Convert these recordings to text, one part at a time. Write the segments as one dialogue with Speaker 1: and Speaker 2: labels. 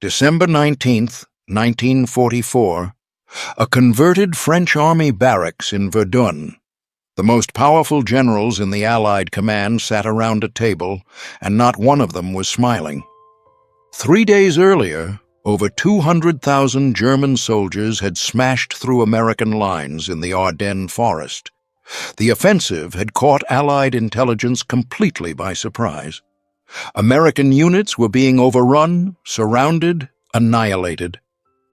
Speaker 1: December 19th, 1944, a converted French army barracks in Verdun. The most powerful generals in the Allied command sat around a table, and not one of them was smiling. 3 days earlier, over 200,000 German soldiers had smashed through American lines in the Ardennes forest. The offensive had caught Allied intelligence completely by surprise. American units were being overrun, surrounded, annihilated.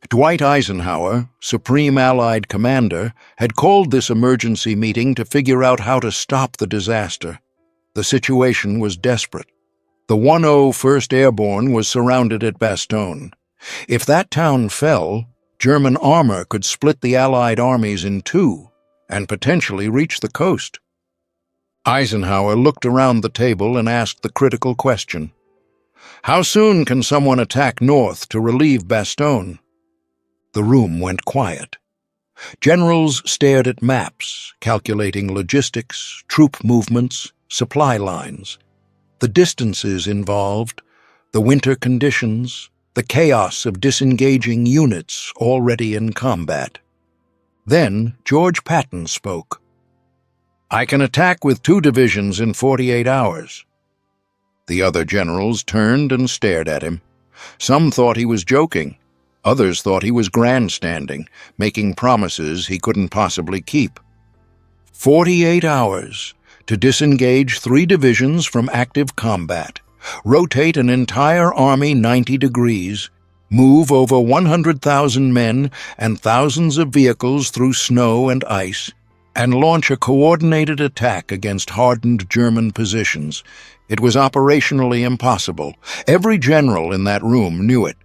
Speaker 1: Dwight Eisenhower, Supreme Allied Commander, had called this emergency meeting to figure out how to stop the disaster. The situation was desperate. The 101st Airborne was surrounded at Bastogne. If that town fell, German armor could split the Allied armies in two and potentially reach the coast. Eisenhower looked around the table and asked the critical question: "How soon can someone attack north to relieve Bastogne?" The room went quiet. Generals stared at maps, calculating logistics, troop movements, supply lines. The distances involved, the winter conditions, the chaos of disengaging units already in combat. Then George Patton spoke. "I can attack with 2 divisions in 48 hours. The other generals turned and stared at him. Some thought he was joking. Others thought he was grandstanding, making promises he couldn't possibly keep. 48 hours to disengage 3 divisions from active combat, rotate an entire army 90 degrees, move over 100,000 men and thousands of vehicles through snow and ice, and launch a coordinated attack against hardened German positions. It was operationally impossible. Every general in that room knew it.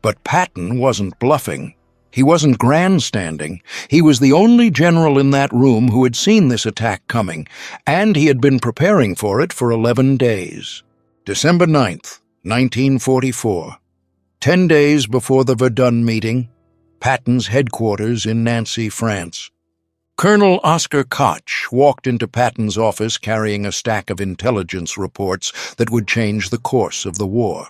Speaker 1: But Patton wasn't bluffing. He wasn't grandstanding. He was the only general in that room who had seen this attack coming, and he had been preparing for it for 11 days. December 9th, 1944. 10 days before the Verdun meeting, Patton's headquarters in Nancy, France. Colonel Oscar Koch walked into Patton's office carrying a stack of intelligence reports that would change the course of the war.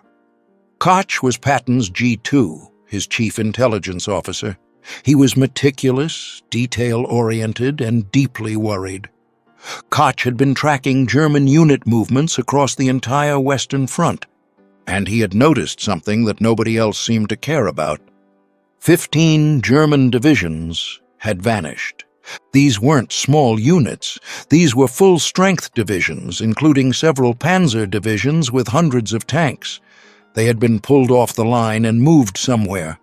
Speaker 1: Koch was Patton's G2, his chief intelligence officer. He was meticulous, detail-oriented, and deeply worried. Koch had been tracking German unit movements across the entire Western Front, and he had noticed something that nobody else seemed to care about. 15 German divisions had vanished. These weren't small units. These were full-strength divisions, including several panzer divisions with hundreds of tanks. They had been pulled off the line and moved somewhere,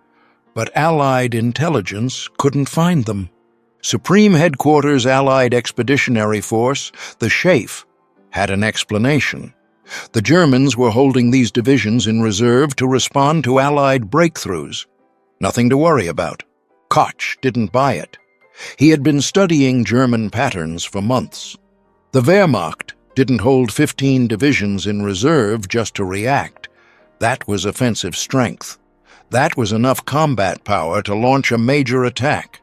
Speaker 1: but Allied intelligence couldn't find them. Supreme Headquarters Allied Expeditionary Force, the SHAEF, had an explanation. The Germans were holding these divisions in reserve to respond to Allied breakthroughs. Nothing to worry about. Koch didn't buy it. He had been studying German patterns for months. The Wehrmacht didn't hold 15 divisions in reserve just to react. That was offensive strength. That was enough combat power to launch a major attack.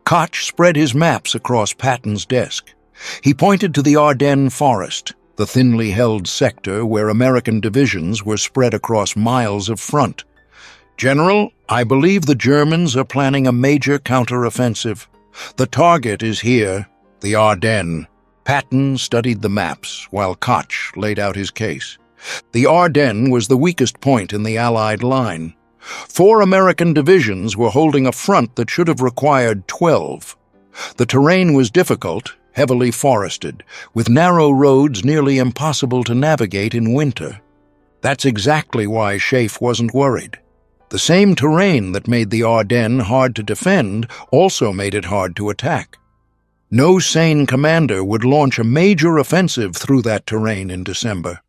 Speaker 1: Koch spread his maps across Patton's desk. He pointed to the Ardennes forest, the thinly held sector where American divisions were spread across miles of front. "General, I believe the Germans are planning a major counteroffensive. The target is here, the Ardennes." Patton studied the maps while Koch laid out his case. The Ardennes was the weakest point in the Allied line. 4 American divisions were holding a front that should have required 12. The terrain was difficult, heavily forested, with narrow roads nearly impossible to navigate in winter. That's exactly why SHAEF wasn't worried. The same terrain that made the Ardennes hard to defend also made it hard to attack. No sane commander would launch a major offensive through that terrain in December.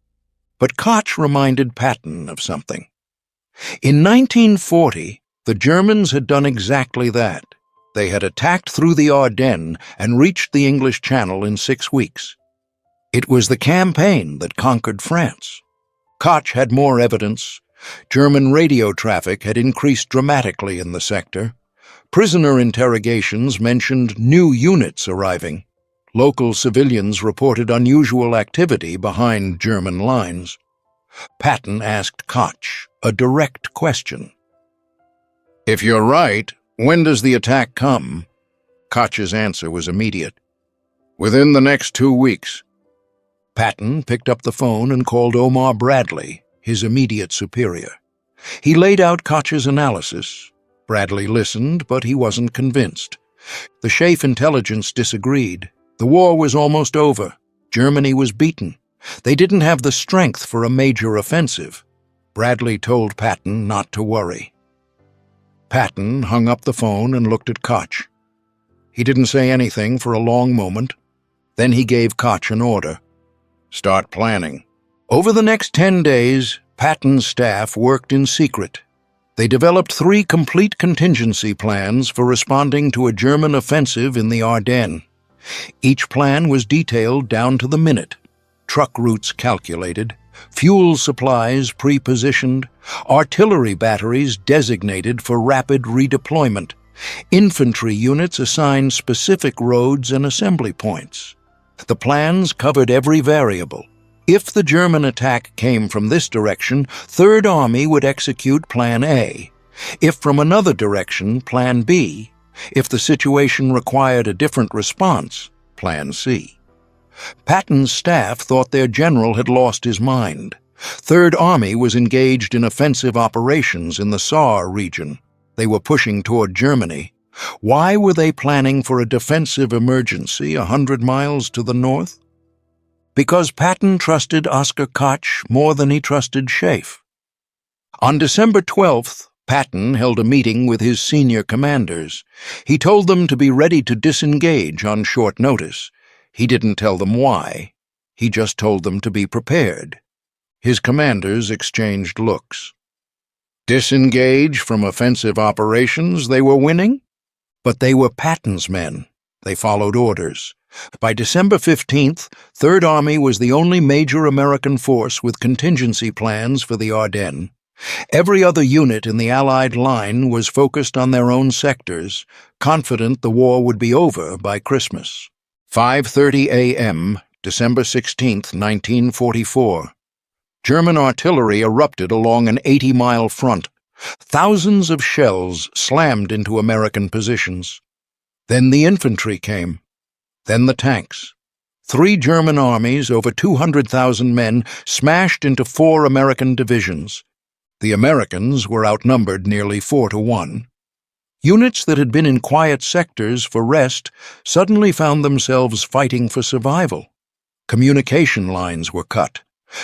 Speaker 1: But Koch reminded Patton of something. In 1940, the Germans had done exactly that. They had attacked through the Ardennes and reached the English Channel in 6 weeks. It was the campaign that conquered France. Koch had more evidence. German radio traffic had increased dramatically in the sector. Prisoner interrogations mentioned new units arriving. Local civilians reported unusual activity behind German lines. Patton asked Koch a direct question. "If you're right, when does the attack come?" Koch's answer was immediate. "Within the next 2 weeks." Patton picked up the phone and called Omar Bradley, his immediate superior. He laid out Koch's analysis. Bradley listened, but he wasn't convinced. The Schaeff intelligence disagreed. The war was almost over. Germany was beaten. They didn't have the strength for a major offensive. Bradley told Patton not to worry. Patton hung up the phone and looked at Koch. He didn't say anything for a long moment. Then he gave Koch an order. "Start planning." Over the next 10 days, Patton's staff worked in secret. They developed 3 complete contingency plans for responding to a German offensive in the Ardennes. Each plan was detailed down to the minute. Truck routes calculated, fuel supplies pre-positioned, artillery batteries designated for rapid redeployment, infantry units assigned specific roads and assembly points. The plans covered every variable. If the German attack came from this direction, Third Army would execute Plan A. If from another direction, Plan B. If the situation required a different response, Plan C. Patton's staff thought their general had lost his mind. Third Army was engaged in offensive operations in the Saar region. They were pushing toward Germany. Why were they planning for a defensive emergency 100 miles to the north? Because Patton trusted Oskar Koch more than he trusted Schaeff. On December 12th, Patton held a meeting with his senior commanders. He told them to be ready to disengage on short notice. He didn't tell them why. He just told them to be prepared. His commanders exchanged looks. Disengage from offensive operations they were winning? But they were Patton's men. They followed orders. By December 15th, Third Army was the only major American force with contingency plans for the Ardennes. Every other unit in the Allied line was focused on their own sectors, confident the war would be over by Christmas. 5:30 a.m., December 16th, 1944. German artillery erupted along an 80-mile front. Thousands of shells slammed into American positions. Then the infantry came. Then the tanks. 3 German armies, over 200,000 men, smashed into 4 American divisions. The Americans were outnumbered nearly 4-1. Units that had been in quiet sectors for rest suddenly found themselves fighting for survival. Communication lines were cut.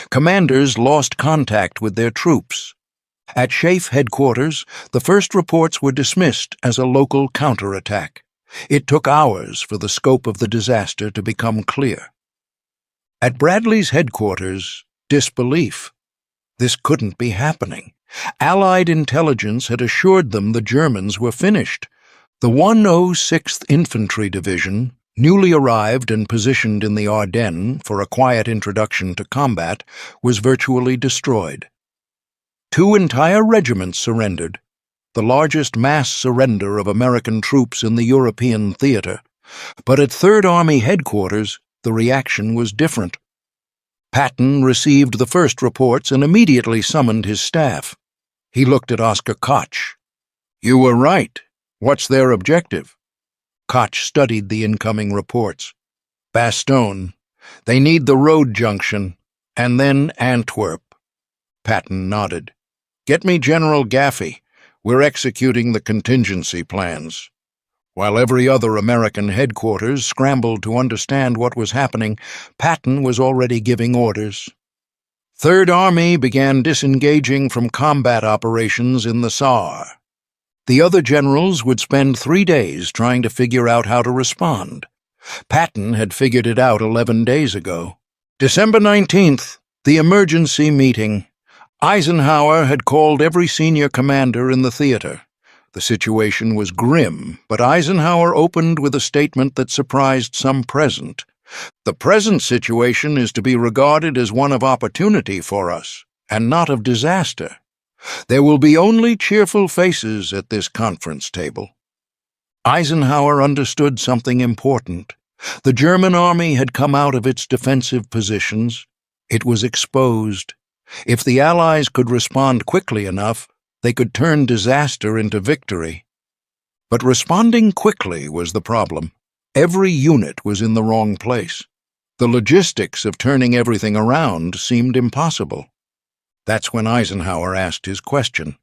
Speaker 1: Commanders lost contact with their troops. At Schaeff headquarters, the first reports were dismissed as a local counterattack. It took hours for the scope of the disaster to become clear. At Bradley's headquarters, disbelief. This couldn't be happening. Allied intelligence had assured them the Germans were finished. The 106th Infantry Division, newly arrived and positioned in the Ardennes for a quiet introduction to combat, was virtually destroyed. 2 entire regiments surrendered, the largest mass surrender of American troops in the European theater. But at Third Army headquarters, the reaction was different. Patton received the first reports and immediately summoned his staff. He looked at Oskar Koch. "You were right. What's their objective?" Koch studied the incoming reports. "Bastogne. They need the road junction. And then Antwerp." Patton nodded. "Get me General Gaffey. We're executing the contingency plans." While every other American headquarters scrambled to understand what was happening, Patton was already giving orders. Third Army began disengaging from combat operations in the Saar. The other generals would spend 3 days trying to figure out how to respond. Patton had figured it out 11 days ago. December 19th, the emergency meeting. Eisenhower had called every senior commander in the theater. The situation was grim, but Eisenhower opened with a statement that surprised some present. "The present situation is to be regarded as one of opportunity for us, and not of disaster. There will be only cheerful faces at this conference table." Eisenhower understood something important. The German army had come out of its defensive positions. It was exposed. If the Allies could respond quickly enough, they could turn disaster into victory. But responding quickly was the problem. Every unit was in the wrong place. The logistics of turning everything around seemed impossible. That's when Eisenhower asked his question.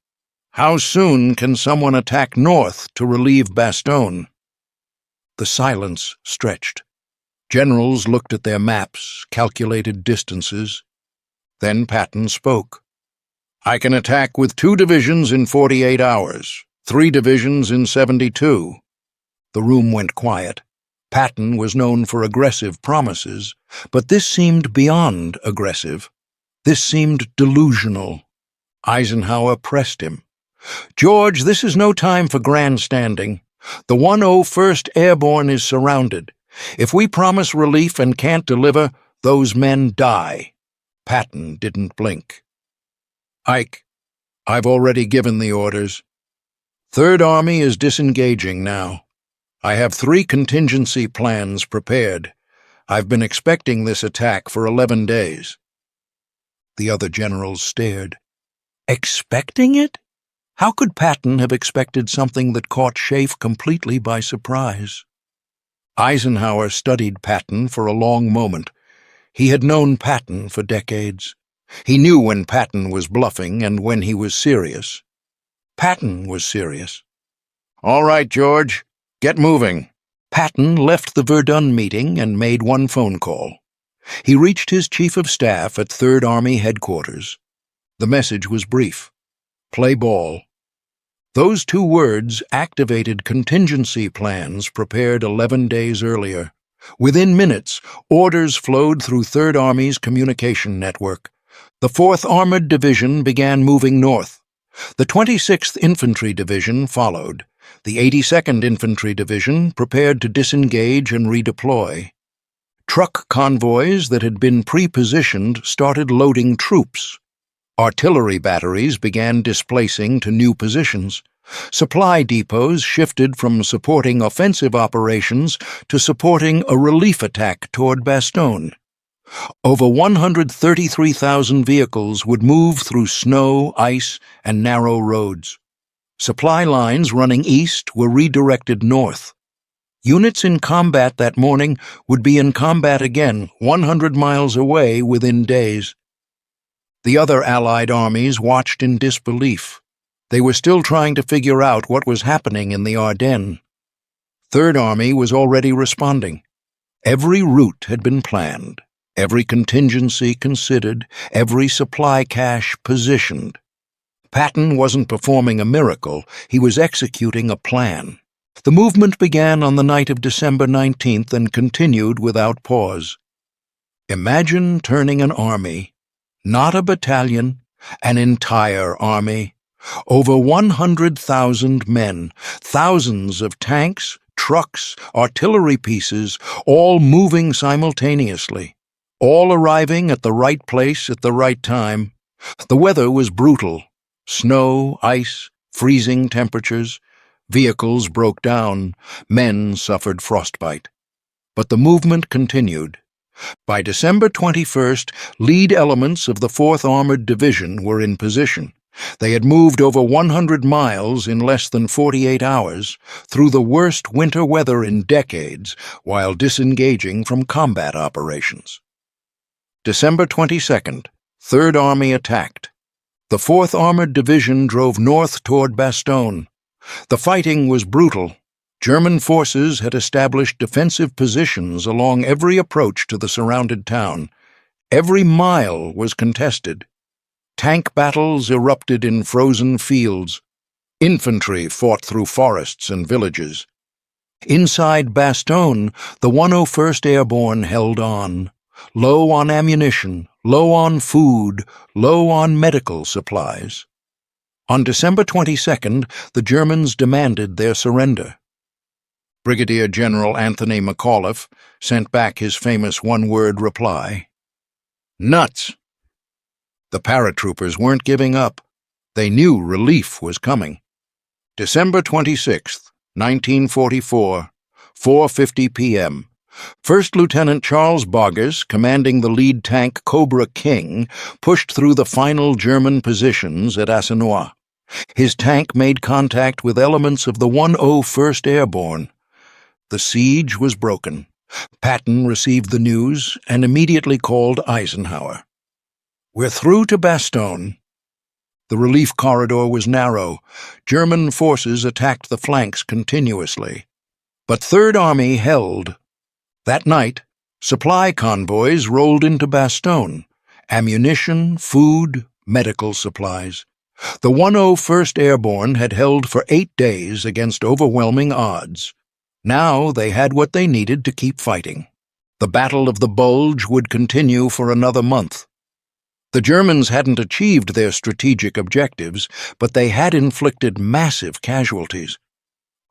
Speaker 1: How soon can someone attack north to relieve Bastogne? The silence stretched. Generals looked at their maps, calculated distances. Then Patton spoke. I can attack with 2 divisions in 48 hours, 3 divisions in 72. The room went quiet. Patton was known for aggressive promises, but this seemed beyond aggressive. This seemed delusional. Eisenhower pressed him. George, this is no time for grandstanding. The 101st Airborne is surrounded. If we promise relief and can't deliver, those men die. Patton didn't blink. Ike, I've already given the orders. Third Army is disengaging now. I have 3 contingency plans prepared. I've been expecting this attack for 11 days. The other generals stared. Expecting it? How could Patton have expected something that caught Schaeff completely by surprise? Eisenhower studied Patton for a long moment. He had known Patton for decades. He knew when Patton was bluffing and when he was serious. Patton was serious. All right, George, get moving. Patton left the Verdun meeting and made one phone call. He reached his chief of staff at 3rd Army headquarters. The message was brief. Play ball. Those 2 words activated contingency plans prepared 11 days earlier. Within minutes, orders flowed through 3rd Army's communication network. The 4th Armored Division began moving north. The 26th Infantry Division followed. The 82nd Infantry Division prepared to disengage and redeploy. Truck convoys that had been pre-positioned started loading troops. Artillery batteries began displacing to new positions. Supply depots shifted from supporting offensive operations to supporting a relief attack toward Bastogne. Over 133,000 vehicles would move through snow, ice, and narrow roads. Supply lines running east were redirected north. Units in combat that morning would be in combat again 100 miles away within days. The other Allied armies watched in disbelief. They were still trying to figure out what was happening in the Ardennes. 3rd Army was already responding. Every route had been planned, every contingency considered, every supply cache positioned. Patton wasn't performing a miracle, he was executing a plan. The movement began on the night of December 19th and continued without pause. Imagine turning an army, not a battalion, an entire army. Over 100,000 men, thousands of tanks, trucks, artillery pieces, all moving simultaneously, all arriving at the right place at the right time. The weather was brutal. Snow, ice, freezing temperatures. Vehicles broke down. Men suffered frostbite. But the movement continued. By December 21st, lead elements of the 4th Armored Division were in position. They had moved over 100 miles in less than 48 hours through the worst winter weather in decades while disengaging from combat operations. December 22nd, 3rd Army attacked. The 4th Armored Division drove north toward Bastogne. The fighting was brutal. German forces had established defensive positions along every approach to the surrounded town. Every mile was contested. Tank battles erupted in frozen fields. Infantry fought through forests and villages. Inside Bastogne, the 101st Airborne held on, low on ammunition, low on food, low on medical supplies. On December 22nd, the Germans demanded their surrender. Brigadier General Anthony McAuliffe sent back his famous one-word reply. Nuts! The paratroopers weren't giving up. They knew relief was coming. December 26th, 1944, 4:50 p.m. First Lieutenant Charles Boggess, commanding the lead tank Cobra King, pushed through the final German positions at Ardennes. His tank made contact with elements of the 101st Airborne. The siege was broken. Patton received the news and immediately called Eisenhower. "We're through to Bastogne." The relief corridor was narrow. German forces attacked the flanks continuously. But Third Army held. That night, supply convoys rolled into Bastogne. Ammunition, food, medical supplies. The 101st Airborne had held for 8 days against overwhelming odds. Now they had what they needed to keep fighting. The Battle of the Bulge would continue for another month. The Germans hadn't achieved their strategic objectives, but they had inflicted massive casualties.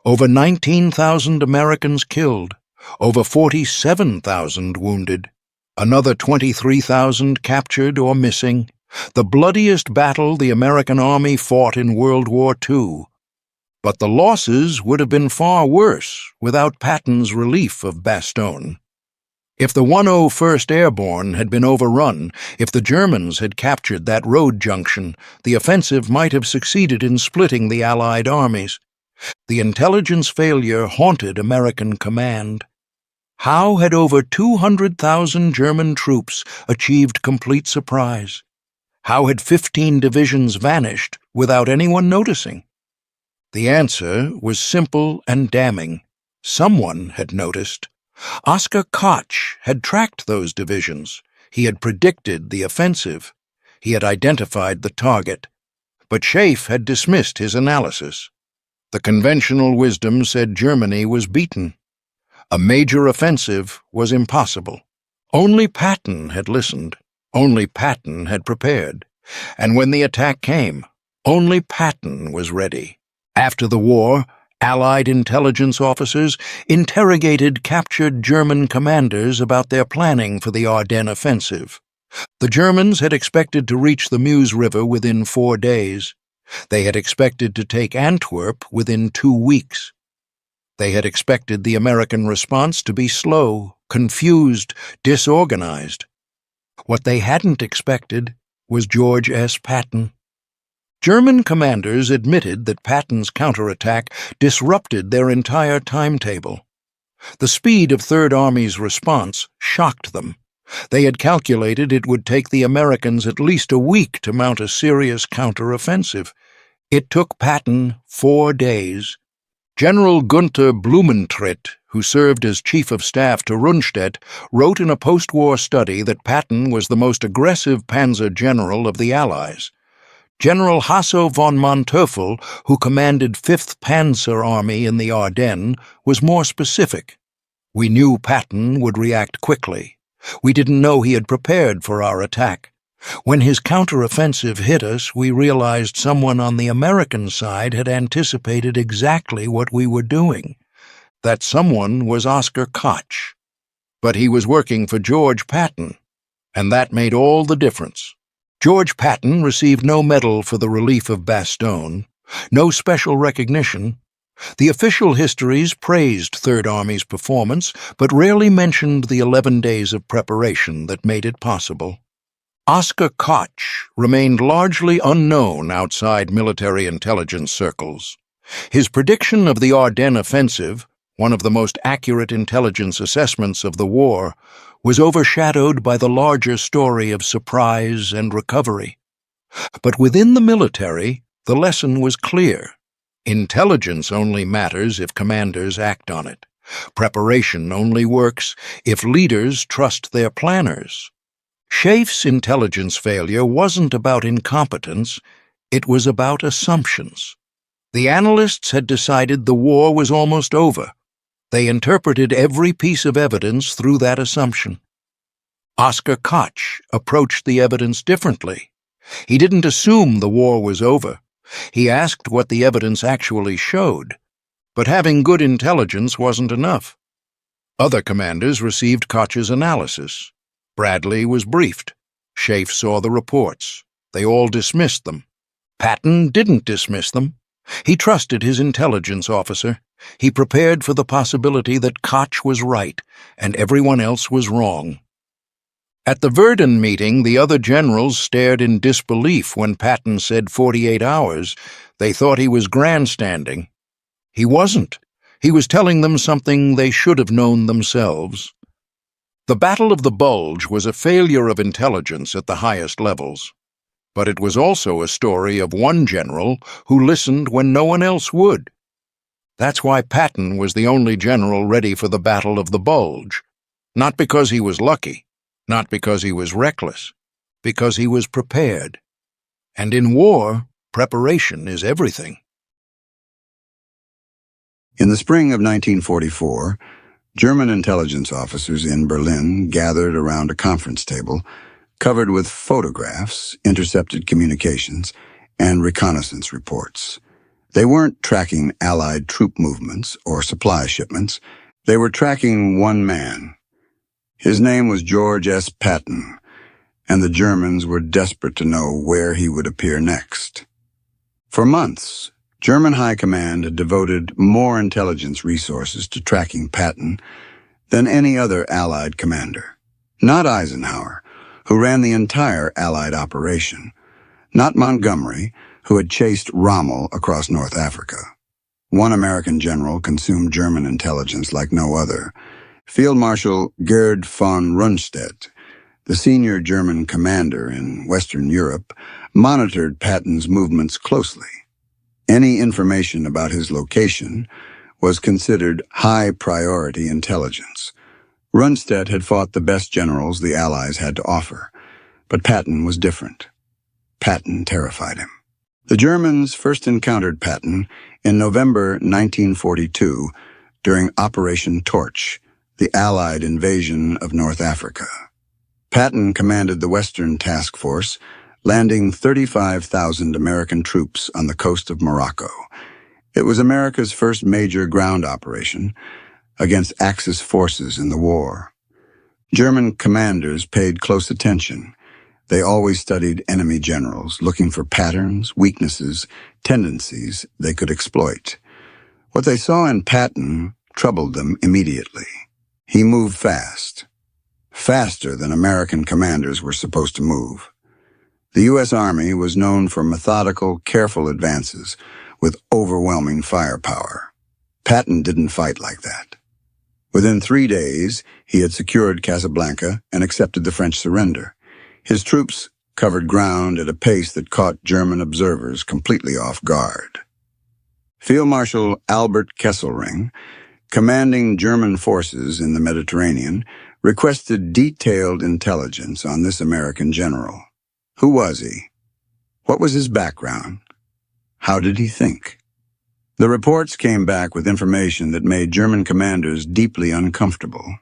Speaker 1: Over 19,000 Americans killed, over 47,000 wounded, another 23,000 captured or missing. The bloodiest battle the American Army fought in World War II. But the losses would have been far worse without Patton's relief of Bastogne. If the 101st Airborne had been overrun, if the Germans had captured that road junction, the offensive might have succeeded in splitting the Allied armies. The intelligence failure haunted American command. How had over 200,000 German troops achieved complete surprise? How had 15 divisions vanished without anyone noticing? The answer was simple and damning. Someone had noticed. Oskar Koch had tracked those divisions. He had predicted the offensive. He had identified the target. But Schaeff had dismissed his analysis. The conventional wisdom said Germany was beaten. A major offensive was impossible. Only Patton had listened. Only Patton had prepared. And when the attack came, only Patton was ready. After the war, Allied intelligence officers interrogated captured German commanders about their planning for the Ardennes offensive. The Germans had expected to reach the Meuse River within 4 days. They had expected to take Antwerp within 2 weeks. They had expected the American response to be slow, confused, disorganized. What they hadn't expected was George S. Patton. German commanders admitted that Patton's counterattack disrupted their entire timetable. The speed of Third Army's response shocked them. They had calculated it would take the Americans at least a week to mount a serious counteroffensive. It took Patton 4 days. General Gunther Blumentritt, who served as Chief of Staff to Rundstedt, wrote in a post-war study that Patton was the most aggressive panzer general of the Allies. General Hasso von Manteuffel, who commanded 5th Panzer Army in the Ardennes, was more specific. "We knew Patton would react quickly. We didn't know he had prepared for our attack. When his counteroffensive hit us, we realized someone on the American side had anticipated exactly what we were doing. That someone was Oskar Koch. But he was working for George Patton, and that made all the difference. George Patton received no medal for the relief of Bastogne, no special recognition. The official histories praised Third Army's performance, but rarely mentioned the 11 days of preparation that made it possible. Oskar Koch remained largely unknown outside military intelligence circles. His prediction of the Ardennes offensive, one of the most accurate intelligence assessments of the war, was overshadowed by the larger story of surprise and recovery. But within the military, the lesson was clear. Intelligence only matters if commanders act on it. Preparation only works if leaders trust their planners. Schaiff's intelligence failure wasn't about incompetence, it was about assumptions. The analysts had decided the war was almost over. They interpreted every piece of evidence through that assumption. Oskar Koch approached the evidence differently. He didn't assume the war was over. He asked what the evidence actually showed. But having good intelligence wasn't enough. Other commanders received Koch's analysis. Bradley was briefed. Schaiff saw the reports. They all dismissed them. Patton didn't dismiss them. He trusted his intelligence officer. He prepared for the possibility that Koch was right and everyone else was wrong. At the Verdun meeting, the other generals stared in disbelief when Patton said 48 hours. They thought he was grandstanding. He wasn't. He was telling them something they should have known themselves. The Battle of the Bulge was a failure of intelligence at the highest levels. But it was also a story of one general who listened when no one else would. That's why Patton was the only general ready for the Battle of the Bulge. Not because he was lucky, not because he was reckless, because he was prepared. And in war, preparation is everything.
Speaker 2: In the spring of 1944, German intelligence officers in Berlin gathered around a conference table covered with photographs, intercepted communications, and reconnaissance reports. They weren't tracking Allied troop movements or supply shipments. They were tracking one man. His name was George S. Patton, and the Germans were desperate to know where he would appear next. For months, German High Command had devoted more intelligence resources to tracking Patton than any other Allied commander. Not Eisenhower, who ran the entire Allied operation. Not Montgomery, who had chased Rommel across North Africa. One American general consumed German intelligence like no other. Field Marshal Gerd von Rundstedt, the senior German commander in Western Europe, monitored Patton's movements closely. Any information about his location was considered high-priority intelligence. Rundstedt had fought the best generals the Allies had to offer, but Patton was different. Patton terrified him. The Germans first encountered Patton in November 1942 during Operation Torch, the Allied invasion of North Africa. Patton commanded the Western Task Force, landing 35,000 American troops on the coast of Morocco. It was America's first major ground operation against Axis forces in the war. German commanders paid close attention. They always studied enemy generals, looking for patterns, weaknesses, tendencies they could exploit. What they saw in Patton troubled them immediately. He moved fast, faster than American commanders were supposed to move. The U.S. Army was known for methodical, careful advances with overwhelming firepower. Patton didn't fight like that. Within 3 days, he had secured Casablanca and accepted the French surrender. His troops covered ground at a pace that caught German observers completely off guard. Field Marshal Albert Kesselring, commanding German forces in the Mediterranean, requested detailed intelligence on this American general. Who was he? What was his background? How did he think? The reports came back with information that made German commanders deeply uncomfortable.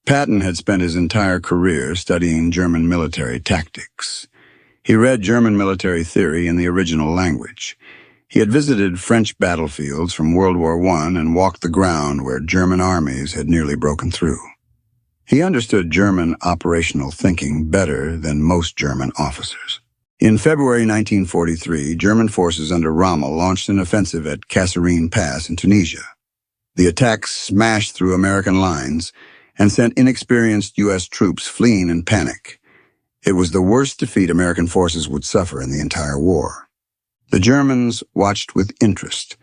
Speaker 2: Patton had spent his entire career studying German military tactics. He read German military theory in the original language. He had visited French battlefields from World War I and walked the ground where German armies had nearly broken through. He understood German operational thinking better than most German officers. In February 1943, German forces under Rommel launched an offensive at Kasserine Pass in Tunisia. The attack smashed through American lines and sent inexperienced U.S. troops fleeing in panic. It was the worst defeat American forces would suffer in the entire war. The Germans watched with interest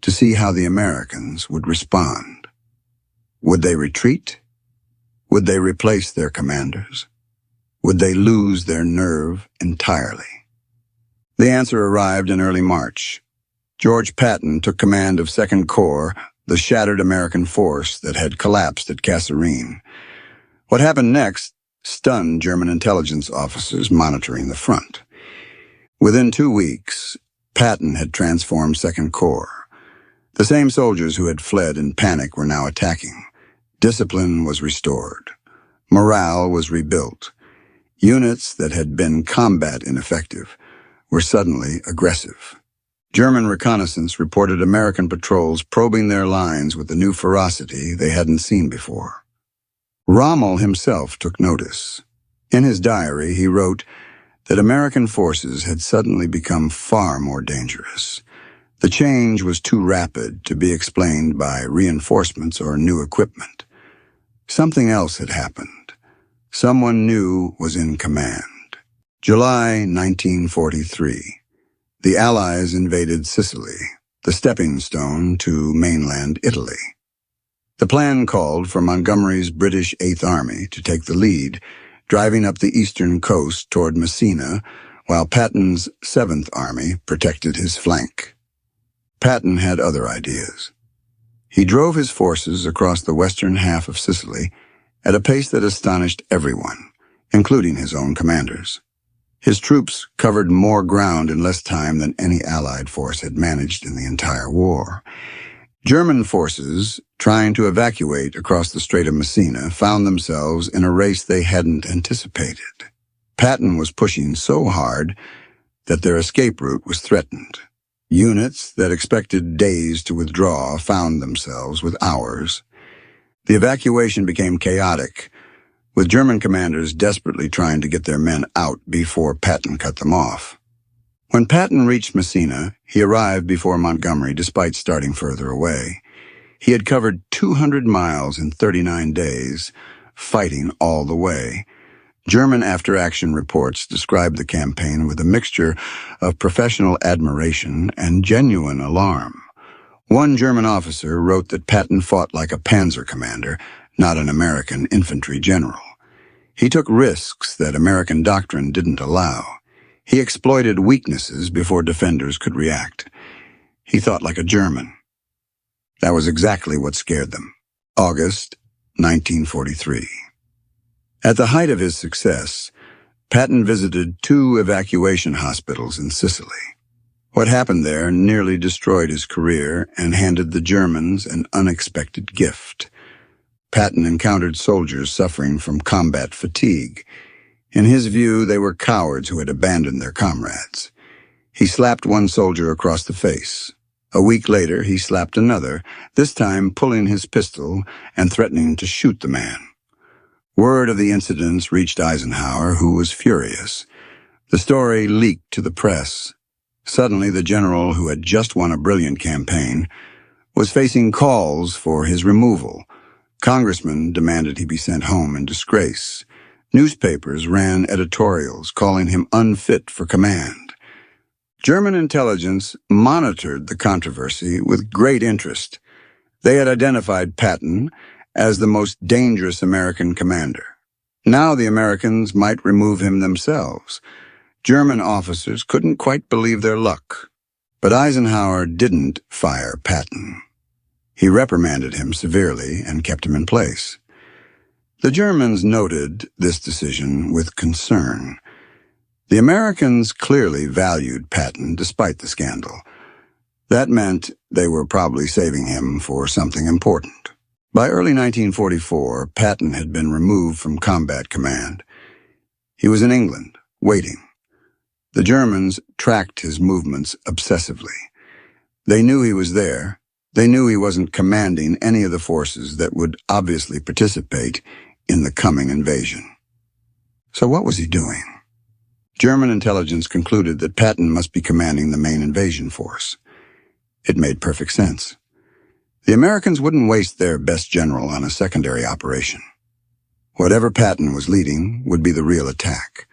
Speaker 2: to see how the Americans would respond. Would they retreat? Would they replace their commanders? Would they lose their nerve entirely? The answer arrived in early March. George Patton took command of 2nd Corps, the shattered American force that had collapsed at Kasserine. What happened next stunned German intelligence officers monitoring the front. Within 2 weeks, Patton had transformed 2nd Corps. The same soldiers who had fled in panic were now attacking. Discipline was restored. Morale was rebuilt. Units that had been combat ineffective were suddenly aggressive. German reconnaissance reported American patrols probing their lines with a new ferocity they hadn't seen before. Rommel himself took notice. In his diary, he wrote that American forces had suddenly become far more dangerous. The change was too rapid to be explained by reinforcements or new equipment. Something else had happened. Someone new was in command. July 1943. The Allies invaded Sicily, the stepping stone to mainland Italy. The plan called for Montgomery's British Eighth Army to take the lead, driving up the eastern coast toward Messina, while Patton's Seventh Army protected his flank. Patton had other ideas. He drove his forces across the western half of Sicily at a pace that astonished everyone, including his own commanders. His troops covered more ground in less time than any Allied force had managed in the entire war. German forces, trying to evacuate across the Strait of Messina, found themselves in a race they hadn't anticipated. Patton was pushing so hard that their escape route was threatened. Units that expected days to withdraw found themselves with hours. The evacuation became chaotic, with German commanders desperately trying to get their men out before Patton cut them off. When Patton reached Messina, he arrived before Montgomery despite starting further away. He had covered 200 miles in 39 days, fighting all the way. German after-action reports described the campaign with a mixture of professional admiration and genuine alarm. One German officer wrote that Patton fought like a panzer commander, not an American infantry general. He took risks that American doctrine didn't allow. He exploited weaknesses before defenders could react. He thought like a German. That was exactly what scared them. August 1943. At the height of his success, Patton visited 2 evacuation hospitals in Sicily. What happened there nearly destroyed his career and handed the Germans an unexpected gift. Patton encountered soldiers suffering from combat fatigue. In his view, they were cowards who had abandoned their comrades. He slapped one soldier across the face. A week later, he slapped another, this time pulling his pistol and threatening to shoot the man. Word of the incidents reached Eisenhower, who was furious. The story leaked to the press. Suddenly, the general, who had just won a brilliant campaign, was facing calls for his removal. Congressmen demanded he be sent home in disgrace. Newspapers ran editorials calling him unfit for command. German intelligence monitored the controversy with great interest. They had identified Patton as the most dangerous American commander. Now the Americans might remove him themselves. German officers couldn't quite believe their luck. But Eisenhower didn't fire Patton. He reprimanded him severely and kept him in place. The Germans noted this decision with concern. The Americans clearly valued Patton despite the scandal. That meant they were probably saving him for something important. By early 1944, Patton had been removed from combat command. He was in England, waiting. The Germans tracked his movements obsessively. They knew he was there. They knew he wasn't commanding any of the forces that would obviously participate in the coming invasion. So what was he doing? German intelligence concluded that Patton must be commanding the main invasion force. It made perfect sense. The Americans wouldn't waste their best general on a secondary operation. Whatever Patton was leading would be the real attack.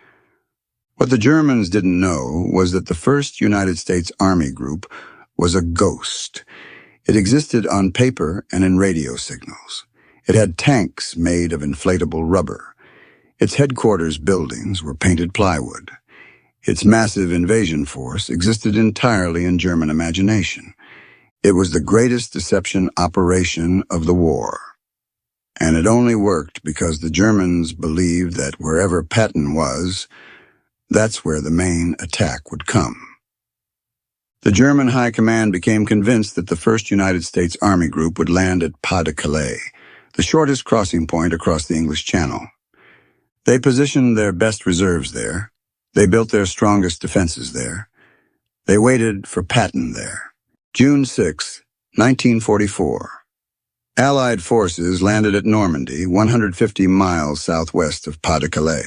Speaker 2: What the Germans didn't know was that the 1st United States Army Group was a ghost. It existed on paper and in radio signals. It had tanks made of inflatable rubber. Its headquarters buildings were painted plywood. Its massive invasion force existed entirely in German imagination. It was the greatest deception operation of the war. And it only worked because the Germans believed that wherever Patton was, that's where the main attack would come. The German High Command became convinced that the 1st United States Army Group would land at Pas-de-Calais, the shortest crossing point across the English Channel. They positioned their best reserves there. They built their strongest defenses there. They waited for Patton there. June 6, 1944. Allied forces landed at Normandy, 150 miles southwest of Pas-de-Calais.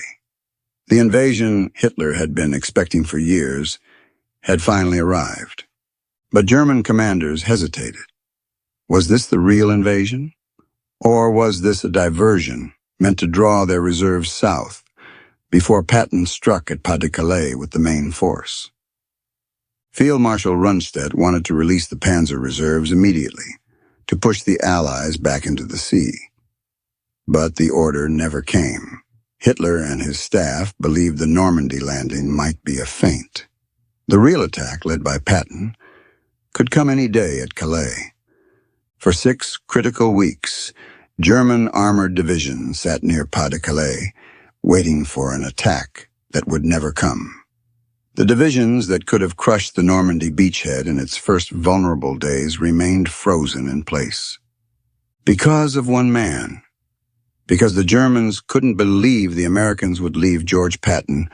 Speaker 2: The invasion Hitler had been expecting for years had finally arrived. But German commanders hesitated. Was this the real invasion? Or was this a diversion meant to draw their reserves south before Patton struck at Pas-de-Calais with the main force? Field Marshal Rundstedt wanted to release the panzer reserves immediately, to push the Allies back into the sea. But the order never came. Hitler and his staff believed the Normandy landing might be a feint. The real attack, led by Patton, could come any day at Calais. For 6 critical weeks, German armored divisions sat near Pas-de-Calais, waiting for an attack that would never come. The divisions that could have crushed the Normandy beachhead in its first vulnerable days remained frozen in place. Because of one man. Because the Germans couldn't believe the Americans would leave George Patton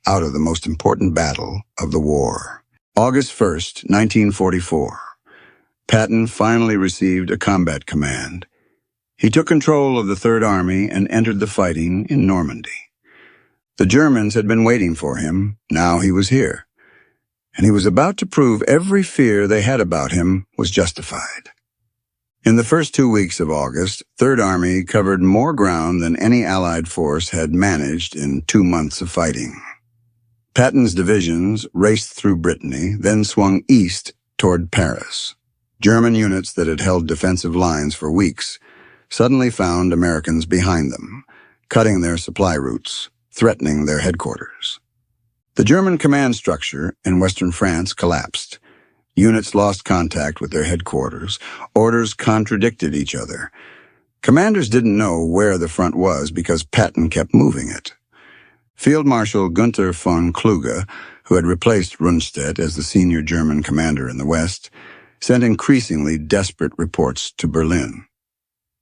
Speaker 2: out of the most important battle of the war. August 1st, 1944. Patton finally received a combat command. He took control of the Third Army and entered the fighting in Normandy. The Germans had been waiting for him. Now he was here. And he was about to prove every fear they had about him was justified. In the first 2 weeks of August, Third Army covered more ground than any Allied force had managed in 2 months of fighting. Patton's divisions raced through Brittany, then swung east toward Paris. German units that had held defensive lines for weeks suddenly found Americans behind them, cutting their supply routes, threatening their headquarters. The German command structure in western France collapsed. Units lost contact with their headquarters. Orders contradicted each other. Commanders didn't know where the front was because Patton kept moving it. Field Marshal Günther von Kluge, who had replaced Rundstedt as the senior German commander in the West, sent increasingly desperate reports to Berlin.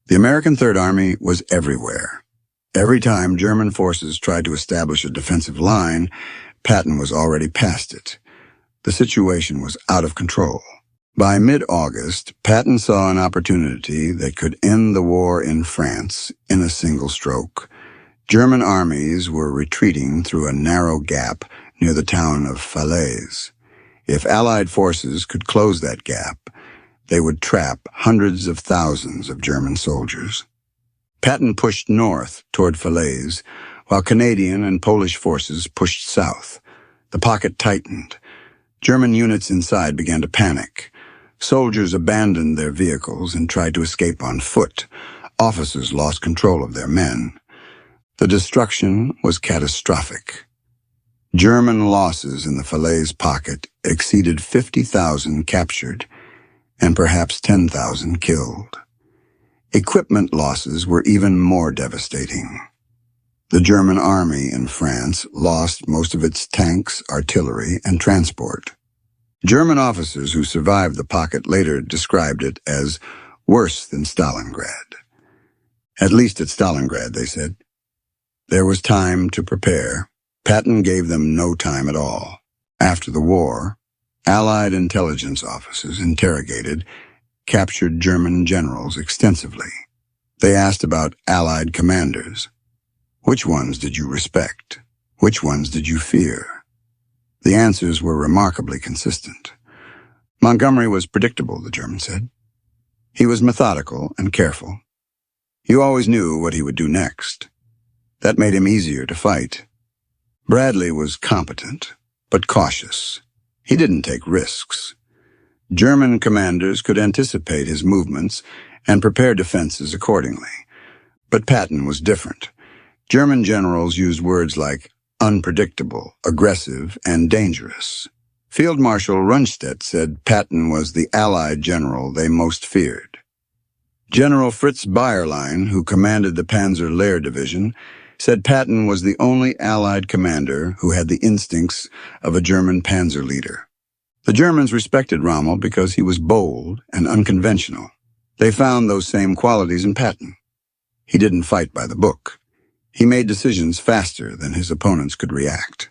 Speaker 2: The American Third Army was everywhere. Every time German forces tried to establish a defensive line, Patton was already past it. The situation was out of control. By mid-August, Patton saw an opportunity that could end the war in France in a single stroke. German armies were retreating through a narrow gap near the town of Falaise. If Allied forces could close that gap, they would trap hundreds of thousands of German soldiers. Patton pushed north toward Falaise, while Canadian and Polish forces pushed south. The pocket tightened. German units inside began to panic. Soldiers abandoned their vehicles and tried to escape on foot. Officers lost control of their men. The destruction was catastrophic. German losses in the Falaise pocket exceeded 50,000 captured and perhaps 10,000 killed. Equipment losses were even more devastating. The German army in France lost most of its tanks, artillery, and transport. German officers who survived the pocket later described it as worse than Stalingrad. At least at Stalingrad, they said. There was time to prepare. Patton gave them no time at all. After the war, Allied intelligence officers interrogated captured German generals extensively. They asked about Allied commanders. Which ones did you respect? Which ones did you fear? The answers were remarkably consistent. Montgomery was predictable, the Germans said. He was methodical and careful. You always knew what he would do next. That made him easier to fight. Bradley was competent, but cautious. He didn't take risks. German commanders could anticipate his movements and prepare defenses accordingly. But Patton was different. German generals used words like unpredictable, aggressive, and dangerous. Field Marshal Rundstedt said Patton was the Allied general they most feared. General Fritz Bayerlein, who commanded the Panzer Lehr Division, said Patton was the only Allied commander who had the instincts of a German panzer leader. The Germans respected Rommel because he was bold and unconventional. They found those same qualities in Patton. He didn't fight by the book. He made decisions faster than his opponents could react.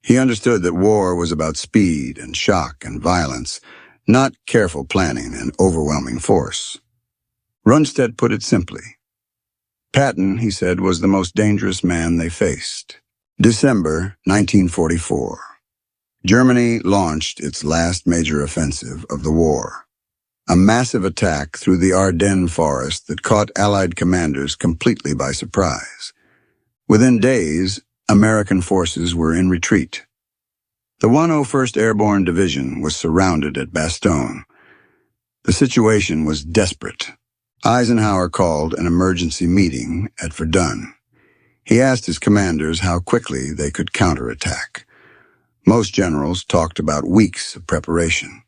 Speaker 2: He understood that war was about speed and shock and violence, not careful planning and overwhelming force. Rundstedt put it simply. Patton, he said, was the most dangerous man they faced. December 1944. Germany launched its last major offensive of the war, a massive attack through the Ardennes forest that caught Allied commanders completely by surprise. Within days, American forces were in retreat. The 101st Airborne Division was surrounded at Bastogne. The situation was desperate. Eisenhower called an emergency meeting at Verdun. He asked his commanders how quickly they could counterattack. Most generals talked about weeks of preparation.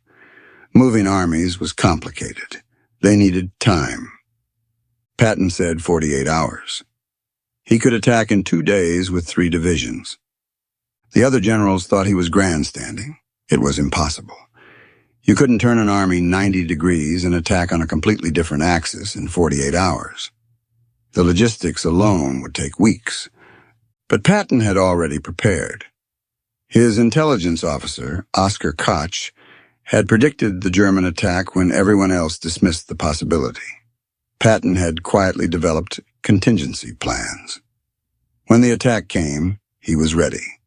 Speaker 2: Moving armies was complicated. They needed time. Patton said 48 hours. He could attack in 2 days with 3 divisions. The other generals thought he was grandstanding. It was impossible. You couldn't turn an army 90 degrees and attack on a completely different axis in 48 hours. The logistics alone would take weeks. But Patton had already prepared. His intelligence officer, Oskar Koch, had predicted the German attack when everyone else dismissed the possibility. Patton had quietly developed contingency plans. When the attack came, he was ready.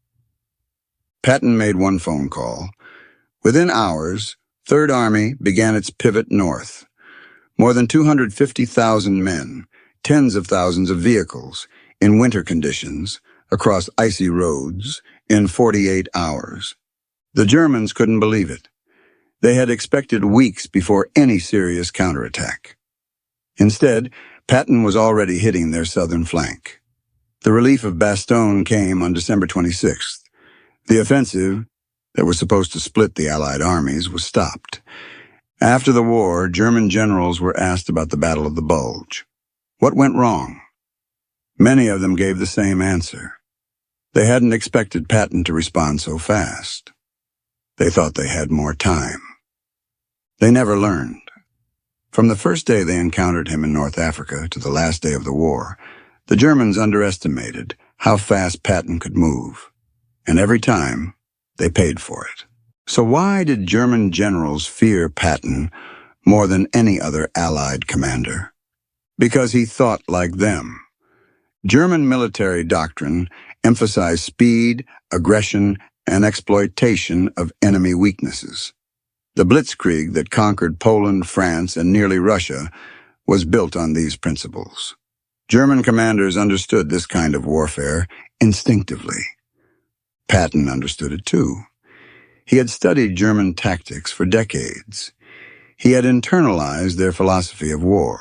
Speaker 2: Patton made one phone call. Within hours, Third Army began its pivot north. More than 250,000 men, tens of thousands of vehicles, in winter conditions, across icy roads, in 48 hours. The Germans couldn't believe it. They had expected weeks before any serious counterattack. Instead, Patton was already hitting their southern flank. The relief of Bastogne came on December 26th. The offensive, that was supposed to split the Allied armies, was stopped. After the war, German generals were asked about the Battle of the Bulge. What went wrong? Many of them gave the same answer. They hadn't expected Patton to respond so fast. They thought they had more time. They never learned. From the first day they encountered him in North Africa to the last day of the war, the Germans underestimated how fast Patton could move. And every time, they paid for it. So why did German generals fear Patton more than any other Allied commander? Because he thought like them. German military doctrine emphasized speed, aggression, and exploitation of enemy weaknesses. The blitzkrieg that conquered Poland, France, and nearly Russia was built on these principles. German commanders understood this kind of warfare instinctively. Patton understood it too. He had studied German tactics for decades. He had internalized their philosophy of war.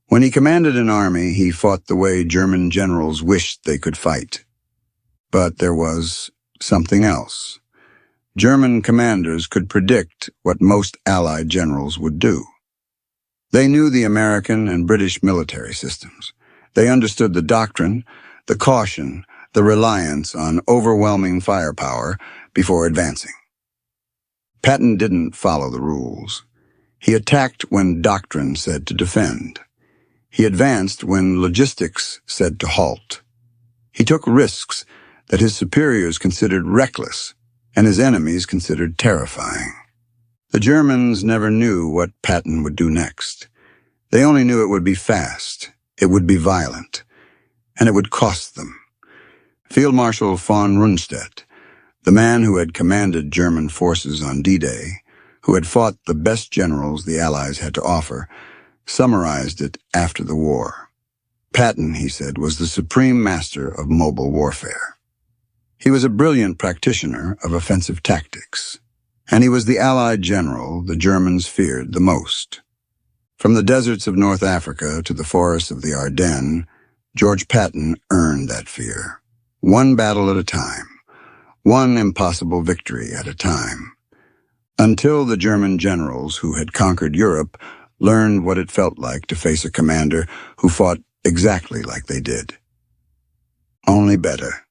Speaker 2: When he commanded an army, he fought the way German generals wished they could fight. But there was something else. German commanders could predict what most Allied generals would do. They knew the American and British military systems. They understood the doctrine, the caution, the reliance on overwhelming firepower before advancing. Patton didn't follow the rules. He attacked when doctrine said to defend. He advanced when logistics said to halt. He took risks that his superiors considered reckless and his enemies considered terrifying. The Germans never knew what Patton would do next. They only knew it would be fast, it would be violent, and it would cost them. Field Marshal von Rundstedt, the man who had commanded German forces on D-Day, who had fought the best generals the Allies had to offer, summarized it after the war. Patton, he said, was the supreme master of mobile warfare. He was a brilliant practitioner of offensive tactics, and he was the Allied general the Germans feared the most. From the deserts of North Africa to the forests of the Ardennes, George Patton earned that fear. One battle at a time, one impossible victory at a time, until the German generals who had conquered Europe learned what it felt like to face a commander who fought exactly like they did. Only better.